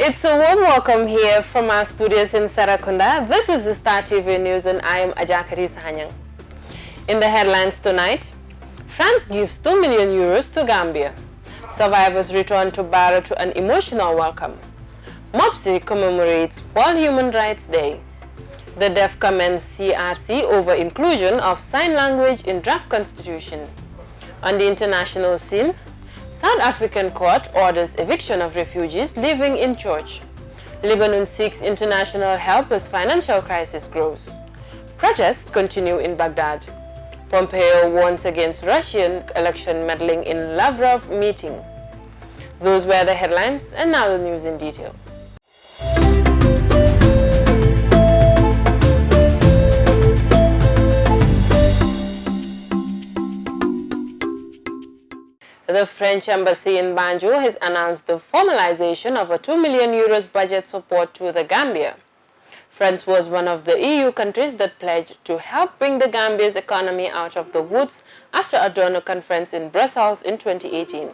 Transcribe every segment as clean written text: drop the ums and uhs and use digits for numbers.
It's a warm welcome here from our studios in Sarakunda. This is the Star TV News and I am Ajakari Sahanyang. In the headlines tonight, France gives 2 million euros to Gambia. Survivors return to Barra to an emotional welcome. MOPSI commemorates World Human Rights Day. The deaf commends CRC over inclusion of sign language in draft constitution. On the international scene, South African court orders eviction of refugees living in church. Lebanon seeks international help as financial crisis grows. Protests continue in Baghdad. Pompeo warns against Russian election meddling in Lavrov meeting. Those were the headlines, and now the news in detail. The French embassy in Banjul has announced the formalization of a 2 million euros budget support to the Gambia. France was one of the EU countries that pledged to help bring the Gambia's economy out of the woods after a donor conference in Brussels in 2018.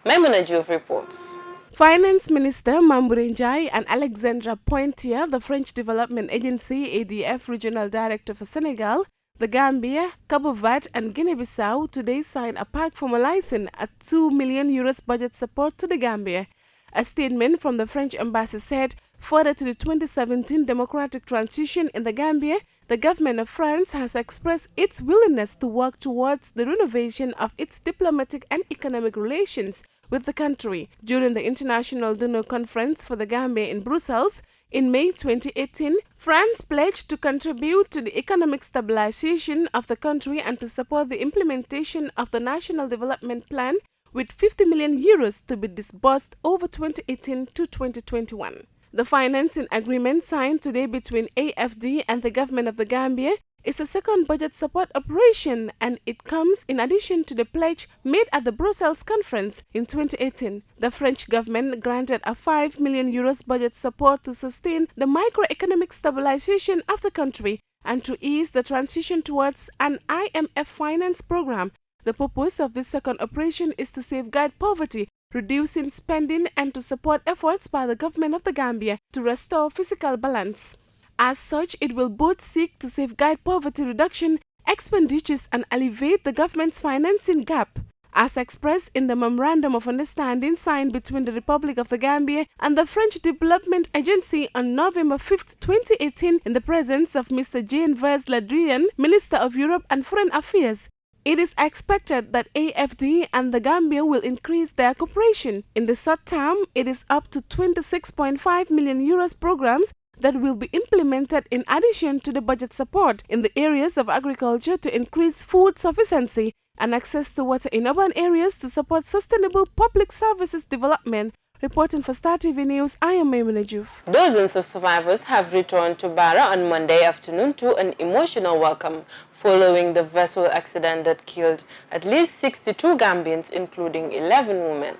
Maimuna Diouf reports. Finance Minister Mamboure Ndiaye and Alexandra Pointier, the French Development Agency ADF Regional Director for Senegal, the Gambia, Cabo Verde and Guinea-Bissau today signed a pact formalizing a 2 million euros budget support to the Gambia. A statement from the French embassy said, further to the 2017 democratic transition in the Gambia, the government of France has expressed its willingness to work towards the renovation of its diplomatic and economic relations with the country. During the International Donor Conference for the Gambia in Brussels, in May 2018, France pledged to contribute to the economic stabilization of the country and to support the implementation of the National Development Plan with 50 million euros to be disbursed over 2018 to 2021. The financing agreement signed today between AFD and the government of the Gambia is a second budget support operation, and it comes in addition to the pledge made at the Brussels conference in 2018. The French government granted a 5 million euros budget support to sustain the microeconomic stabilization of the country and to ease the transition towards an IMF finance program. The purpose of this second operation is to safeguard poverty, reducing spending, and to support efforts by the government of the Gambia to restore fiscal balance. As such, it will both seek to safeguard poverty reduction expenditures and alleviate the government's financing gap, as expressed in the Memorandum of Understanding signed between the Republic of the Gambia and the French Development Agency on November 5, 2018, in the presence of Mr. Jean-Yves Le Drian, Minister of Europe and Foreign Affairs. It is expected that AFD and the Gambia will increase their cooperation. In the short term, it is up to 26.5 million euros programs that will be implemented in addition to the budget support in the areas of agriculture to increase food sufficiency and access to water in urban areas to support sustainable public services development. Reporting for Star TV News, I am Maimuna Diouf. Dozens of survivors have returned to Barra on Monday afternoon to an emotional welcome following the vessel accident that killed at least 62 Gambians, including 11 women.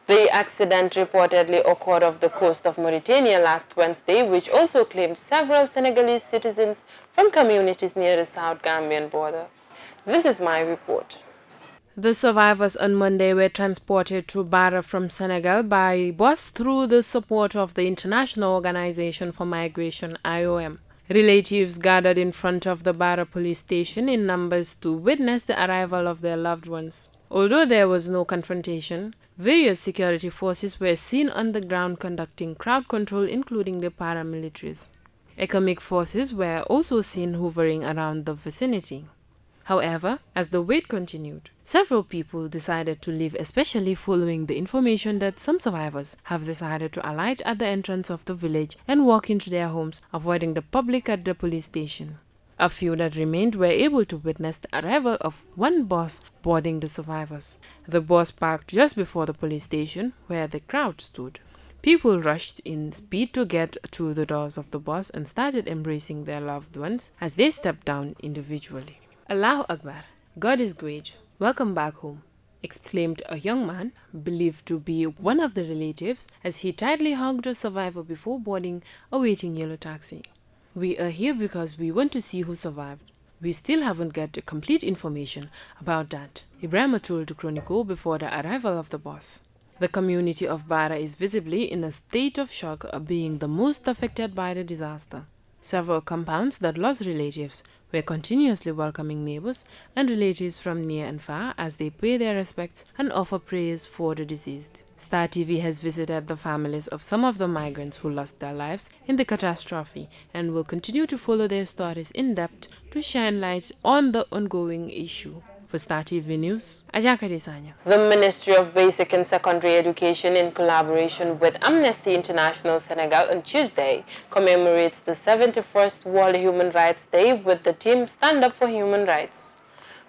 The accident reportedly occurred off the coast of Mauritania last Wednesday, which also claimed several Senegalese citizens from communities near the South Gambian border. This is my report. The survivors on Monday were transported to Barra from Senegal by bus through the support of the International Organization for Migration (IOM). Relatives gathered in front of the Barra police station in numbers to witness the arrival of their loved ones. Although there was no confrontation, various security forces were seen on the ground conducting crowd control, including the paramilitaries. Economic forces were also seen hovering around the vicinity. However, as the wait continued, several people decided to leave, especially following the information that some survivors have decided to alight at the entrance of the village and walk into their homes, avoiding the public at the police station. A few that remained were able to witness the arrival of one bus boarding the survivors. The bus parked just before the police station, where the crowd stood. People rushed in speed to get to the doors of the bus and started embracing their loved ones as they stepped down individually. Allahu Akbar, God is great. Welcome back home, exclaimed a young man, believed to be one of the relatives, as he tightly hugged a survivor before boarding a waiting yellow taxi. We are here because we want to see who survived. We still haven't got complete information about that, Ibrahim told the Chronicle before the arrival of the bus. The community of Bara is visibly in a state of shock, being the most affected by the disaster. Several compounds that lost relatives were continuously welcoming neighbors and relatives from near and far as they pay their respects and offer prayers for the deceased. Star TV has visited the families of some of the migrants who lost their lives in the catastrophe and will continue to follow their stories in depth to shine light on the ongoing issue. For Star TV News, Ajakari Sanya. The Ministry of Basic and Secondary Education, in collaboration with Amnesty International Senegal on Tuesday, commemorates the 71st World Human Rights Day with the theme Stand Up for Human Rights.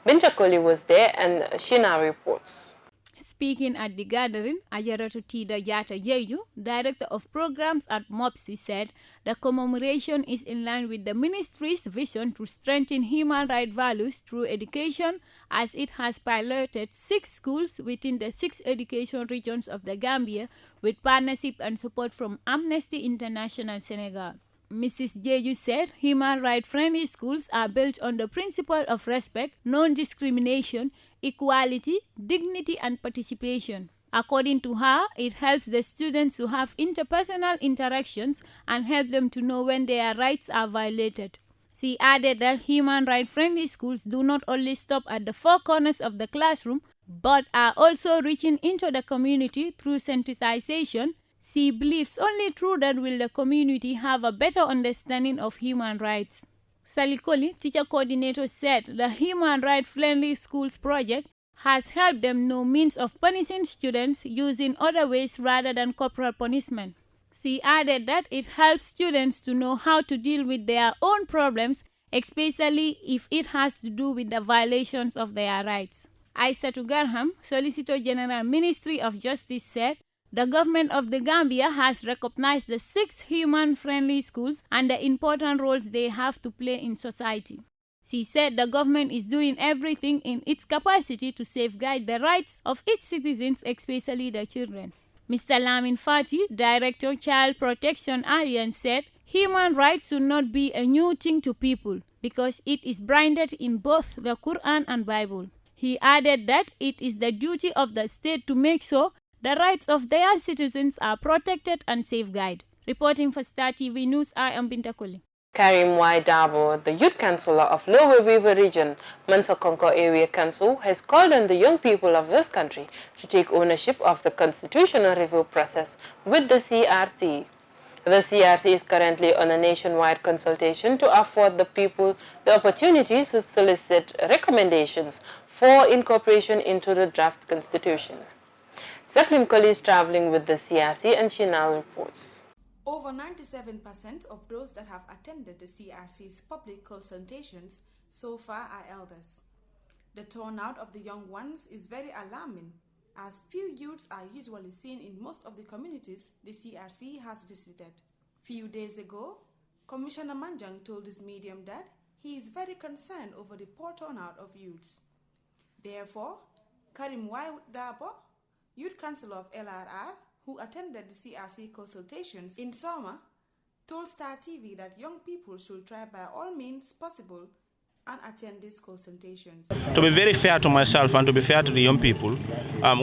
Binta Koli was there and Shina reports. Speaking at the gathering, Ajaratu Tida Yata Yeyu, Director of Programs at MOPSI, said the commemoration is in line with the ministry's vision to strengthen human rights values through education, as it has piloted 6 schools within the 6 education regions of the Gambia with partnership and support from Amnesty International Senegal. Mrs. Jeju said human rights-friendly schools are built on the principle of respect, non-discrimination, equality, dignity, and participation. According to her, it helps the students to have interpersonal interactions and help them to know when their rights are violated. She added that human rights-friendly schools do not only stop at the 4 corners of the classroom, but are also reaching into the community through sensitization. She believes only through that will the community have a better understanding of human rights. Salikoli, teacher coordinator, said the Human Rights Friendly Schools project has helped them know means of punishing students using other ways rather than corporal punishment. She added that it helps students to know how to deal with their own problems, especially if it has to do with the violations of their rights. Aissatou Garham, Solicitor General, Ministry of Justice, said the government of the Gambia has recognized the 6 human-friendly schools and the important roles they have to play in society. She said the government is doing everything in its capacity to safeguard the rights of its citizens, especially the children. Mr. Lamin Fati, Director Child Protection Alliance, said human rights should not be a new thing to people because it is branded in both the Quran and Bible. He added that it is the duty of the state to make sure the rights of their citizens are protected and safeguarded. Reporting for Star TV News, I am Binta Koli. Karim Y. Dabo, the Youth Councillor of Lower River Region, Mansa Conco Area Council, has called on the young people of this country to take ownership of the constitutional review process with the CRC. The CRC is currently on a nationwide consultation to afford the people the opportunity to solicit recommendations for incorporation into the draft constitution. Jacqueline Colley is traveling with the CRC and she now reports. Over 97% of those that have attended the CRC's public consultations so far are elders. The turnout of the young ones is very alarming, as few youths are usually seen in most of the communities the CRC has visited. Few days ago, Commissioner Manjang told his medium that he is very concerned over the poor turnout of youths. Therefore, Karim Y. Dabo, Youth Councillor of LRR, who attended the CRC consultations in summer, told Star TV that young people should try by all means possible and attend these consultations. To be very fair to myself and to be fair to the young people,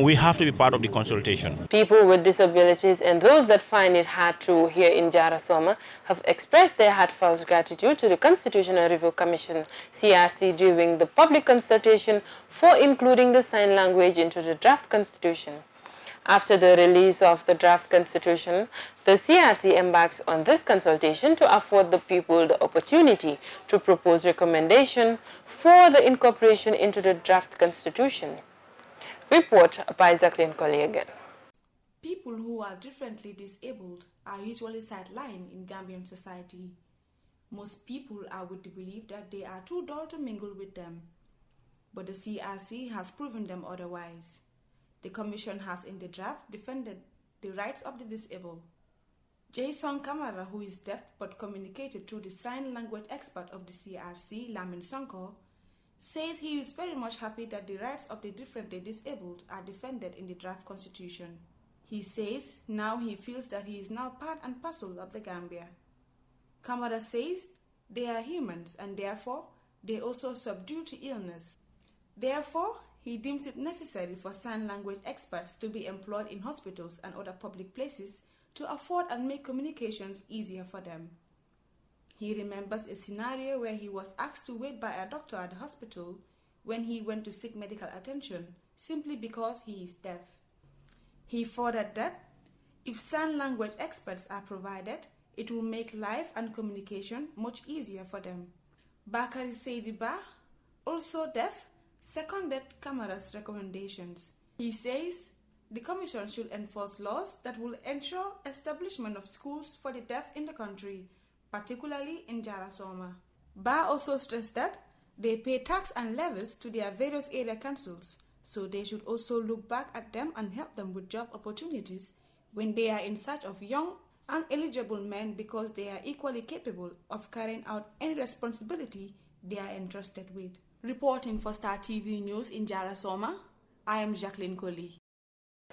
we have to be part of the consultation. People with disabilities and those that find it hard to hear in Jarasoma have expressed their heartfelt gratitude to the Constitutional Review Commission, CRC, during the public consultation for including the sign language into the draft constitution. After the release of the draft constitution, the CRC embarks on this consultation to afford the people the opportunity to propose recommendations for the incorporation into the draft constitution. Report by Jacqueline Collier again. People who are differently disabled are usually sidelined in Gambian society. Most people are with the belief that they are too dull to mingle with them. But the CRC has proven them otherwise. The Commission has in the draft defended the rights of the disabled. Jason Kamara, who is deaf but communicated through the sign language expert of the CRC, Lamin Sonko, says he is very much happy that the rights of the differently disabled are defended in the draft constitution. He says now he feels that he is now part and parcel of the Gambia. Kamara says they are humans and therefore they also subdue to illness. Therefore, he deems it necessary for sign language experts to be employed in hospitals and other public places to afford and make communications easier for them. He remembers a scenario where he was asked to wait by a doctor at the hospital when he went to seek medical attention simply because he is deaf. He furthered that if sign language experts are provided, it will make life and communication much easier for them. Bakari Seidiba, also deaf, seconded Kamara's recommendations. He says the Commission should enforce laws that will ensure establishment of schools for the deaf in the country, particularly in Jarasoma. Ba also stressed that they pay tax and levies to their various area councils, so they should also look back at them and help them with job opportunities when they are in search of young and eligible men because they are equally capable of carrying out any responsibility they are entrusted with. Reporting for Star TV News in Jarasoma, I am Jacqueline Colli.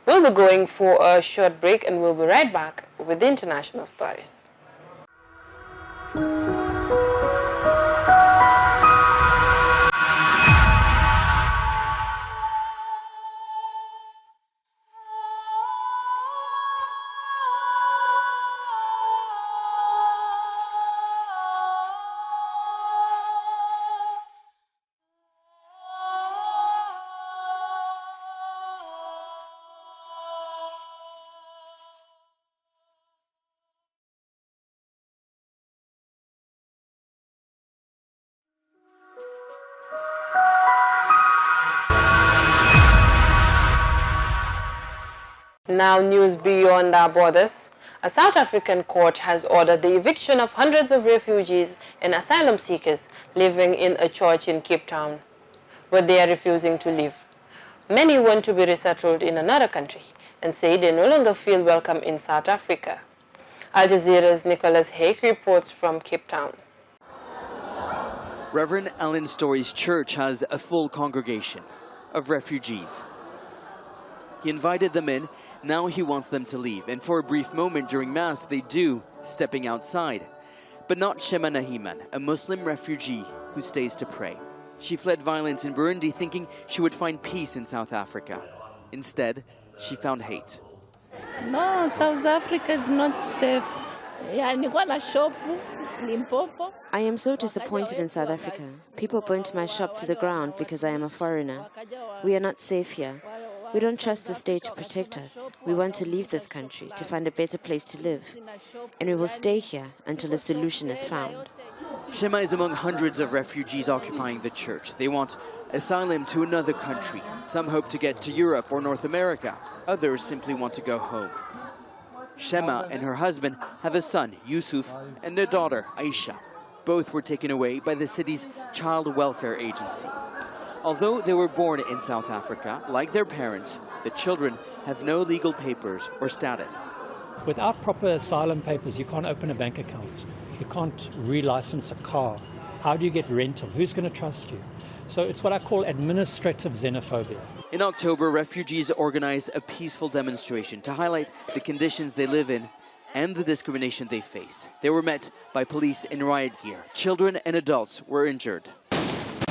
We'll be going for a short break and we'll be right back with the international stories. Now, news beyond our borders. A South African court has ordered the eviction of hundreds of refugees and asylum seekers living in a church in Cape Town, where they are refusing to leave. Many want to be resettled in another country and say they no longer feel welcome in South Africa. Al Jazeera's Nicholas Hake reports from Cape Town. Reverend Alan Story's church has a full congregation of refugees. He invited them in. Now he wants them to leave, and for a brief moment during Mass they do, stepping outside. But not Shema Nahiman, a Muslim refugee who stays to pray. She fled violence in Burundi thinking she would find peace in South Africa. Instead, she found hate. No, South Africa is not safe. I am so disappointed in South Africa. People burnt my shop to the ground because I am a foreigner. We are not safe here. We don't trust the state to protect us. We want to leave this country to find a better place to live. And we will stay here until a solution is found. Shema is among hundreds of refugees occupying the church. They want asylum to another country. Some hope to get to Europe or North America. Others simply want to go home. Shema and her husband have a son, Yusuf, and their daughter, Aisha. Both were taken away by the city's child welfare agency. Although they were born in South Africa, like their parents, the children have no legal papers or status. Without proper asylum papers, you can't open a bank account. You can't relicense a car. How do you get rental? Who's going to trust you? So it's what I call administrative xenophobia. In October, refugees organized a peaceful demonstration to highlight the conditions they live in and the discrimination they face. They were met by police in riot gear. Children and adults were injured.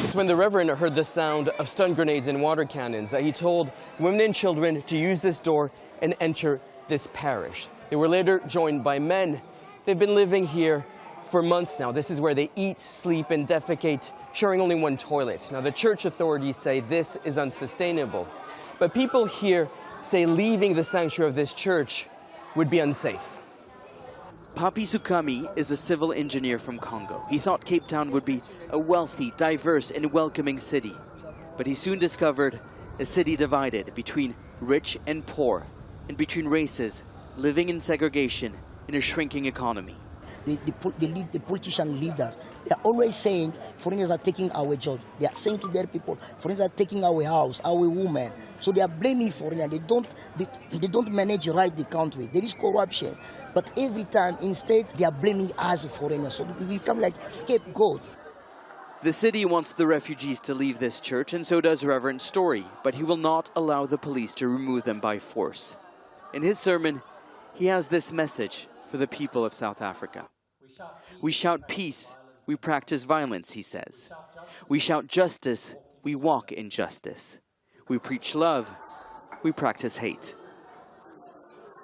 It's when the Reverend heard the sound of stun grenades and water cannons that he told women and children to use this door and enter this parish. They were later joined by men. They've been living here for months now. This is where they eat, sleep, and defecate, sharing only one toilet. Now, the church authorities say this is unsustainable. But people here say leaving the sanctuary of this church would be unsafe. Papi Sukami is a civil engineer from Congo. He thought Cape Town would be a wealthy, diverse, and welcoming city. But he soon discovered a city divided between rich and poor, and between races, living in segregation in a shrinking economy. The politician leaders, they are always saying foreigners are taking our jobs. They are saying to their people, foreigners are taking our house, our women. So they are blaming foreigners. They don't manage right the country. There is corruption. But every time, instead, they are blaming us foreigners. So we become like scapegoat. The city wants the refugees to leave this church, and so does Reverend Story, but he will not allow the police to remove them by force. In his sermon, he has this message for the people of South Africa. We shout peace, we practice violence, he says. We shout justice, we walk in justice. We preach love, we practice hate.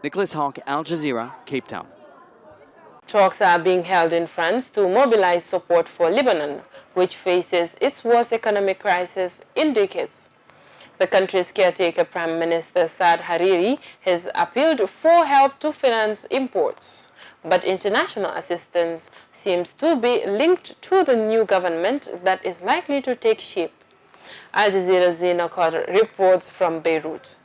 Nicholas Hawk, Al Jazeera, Cape Town. Talks are being held in France to mobilize support for Lebanon, which faces its worst economic crisis in decades. The country's caretaker Prime Minister Saad Hariri has appealed for help to finance imports. But international assistance seems to be linked to the new government that is likely to take shape. Al Jazeera's Zina Khor reports from Beirut.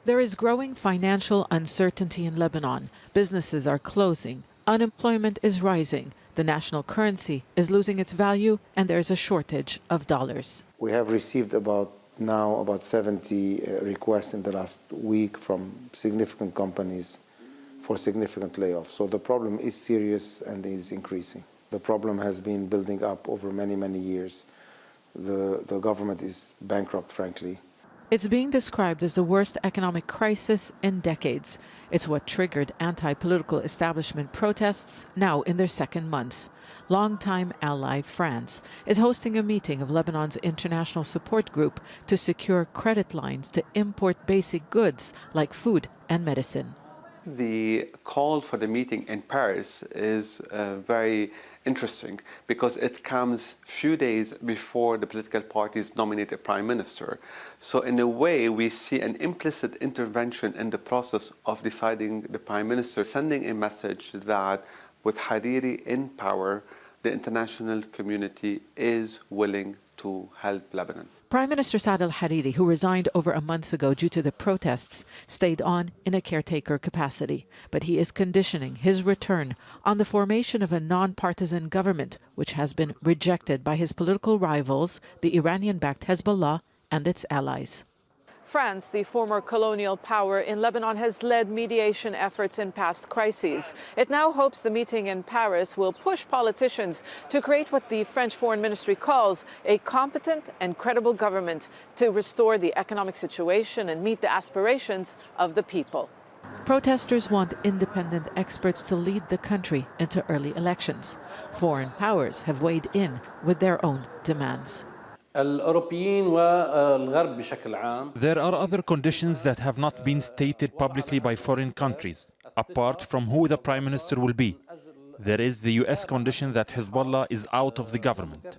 There is growing financial uncertainty in Lebanon. Businesses are closing. Unemployment is rising. The national currency is losing its value, and there is a shortage of dollars. We have received about 70 requests in the last week from significant companies for significant layoffs. So the problem is serious and is increasing. The problem has been building up over many, many years. The government is bankrupt, frankly. It's being described as the worst economic crisis in decades. It's what triggered anti-political establishment protests, now in their second month. Longtime ally France is hosting a meeting of Lebanon's international support group to secure credit lines to import basic goods like food and medicine. The call for the meeting in Paris is very interesting because it comes a few days before the political parties nominate a prime minister. So in a way, we see an implicit intervention in the process of deciding the prime minister, sending a message that with Hariri in power, the international community is willing to help Lebanon. Prime Minister Saad al-Hariri, who resigned over a month ago due to the protests, stayed on in a caretaker capacity. But he is conditioning his return on the formation of a non-partisan government, which has been rejected by his political rivals, the Iranian-backed Hezbollah and its allies. France, the former colonial power in Lebanon, has led mediation efforts in past crises. It now hopes the meeting in Paris will push politicians to create what the French Foreign Ministry calls a competent and credible government to restore the economic situation and meet the aspirations of the people. Protesters want independent experts to lead the country into early elections. Foreign powers have weighed in with their own demands. There are other conditions that have not been stated publicly by foreign countries, apart from who the prime minister will be. There is the US condition that Hezbollah is out of the government.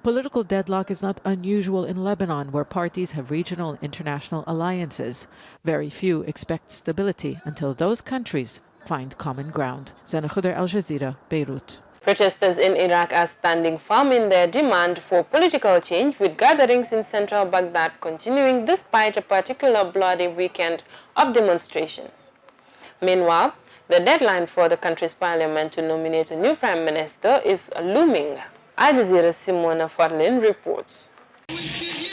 Political deadlock is not unusual in Lebanon, where parties have regional and international alliances. Very few expect stability until those countries find common ground. Zana Khudr, Al Jazeera, Beirut. Protesters in Iraq are standing firm in their demand for political change, with gatherings in central Baghdad continuing despite a particularly bloody weekend of demonstrations. Meanwhile, the deadline for the country's parliament to nominate a new prime minister is looming. Al Jazeera's Simona Farlin reports.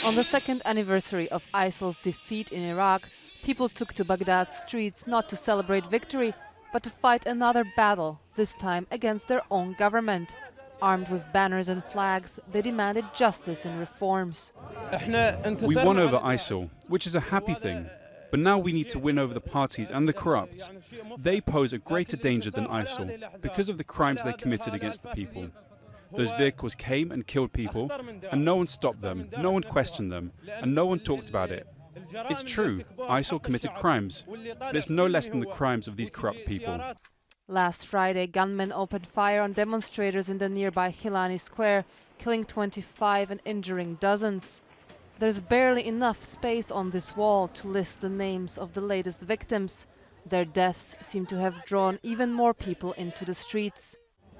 On the second anniversary of ISIL's defeat in Iraq, people took to Baghdad's streets not to celebrate victory, but to fight another battle, this time against their own government. Armed with banners and flags, they demanded justice and reforms. We won over ISIL, which is a happy thing. But now we need to win over the parties and the corrupt. They pose a greater danger than ISIL because of the crimes they committed against the people. Those vehicles came and killed people, and no one stopped them, no one questioned them, and no one talked about it. It's true, ISIL committed crimes, but it's no less than the crimes of these corrupt people. Last Friday, gunmen opened fire on demonstrators in the nearby Hilani Square, killing 25 and injuring dozens. There's barely enough space on this wall to list the names of the latest victims. Their deaths seem to have drawn even more people into the streets.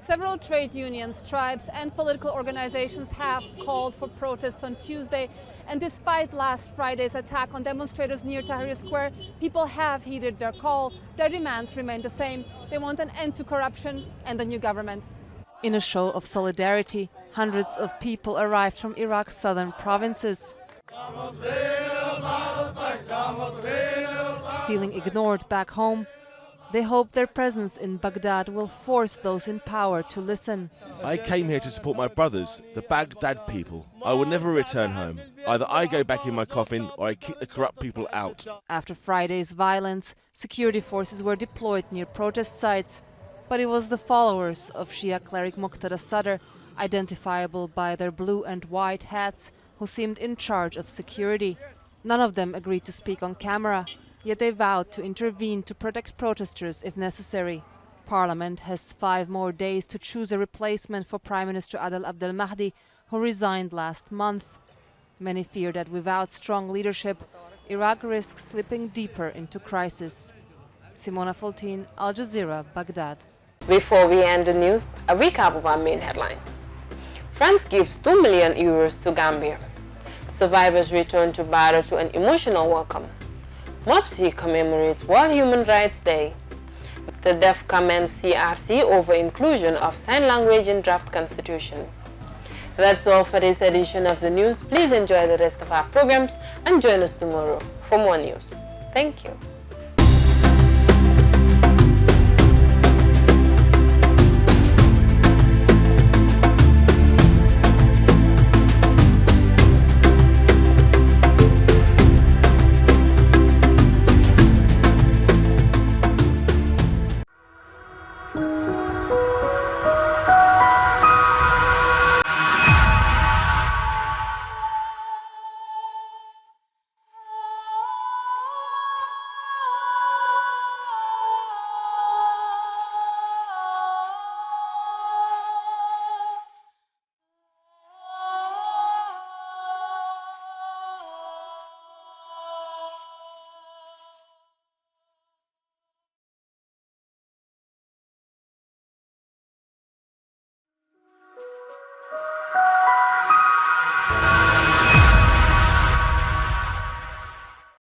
Several trade unions, tribes and political organizations have called for protests on Tuesday. And despite last Friday's attack on demonstrators near Tahrir Square, people have heeded their call. Their demands remain the same. They want an end to corruption and a new government. In a show of solidarity, hundreds of people arrived from Iraq's southern provinces. Feeling ignored back home, they hope their presence in Baghdad will force those in power to listen. I came here to support my brothers, the Baghdad people. I will never return home. Either I go back in my coffin or I kick the corrupt people out. After Friday's violence, security forces were deployed near protest sites. But it was the followers of Shia cleric Muqtada Sadr, identifiable by their blue and white hats, who seemed in charge of security. None of them agreed to speak on camera, yet they vowed to intervene to protect protesters if necessary. Parliament has 5 more days to choose a replacement for Prime Minister Adel Abdel Mahdi, who resigned last month. Many fear that without strong leadership, Iraq risks slipping deeper into crisis. Simona Foltin, Al Jazeera, Baghdad. Before we end the news, a recap of our main headlines. France gives €2 million to Gambia. Survivors return to Barrow to an emotional welcome. MOPSI commemorates World Human Rights Day. The deaf commend CRC over inclusion of sign language in draft constitution. That's all for this edition of the news. Please enjoy the rest of our programs and join us tomorrow for more news. Thank you.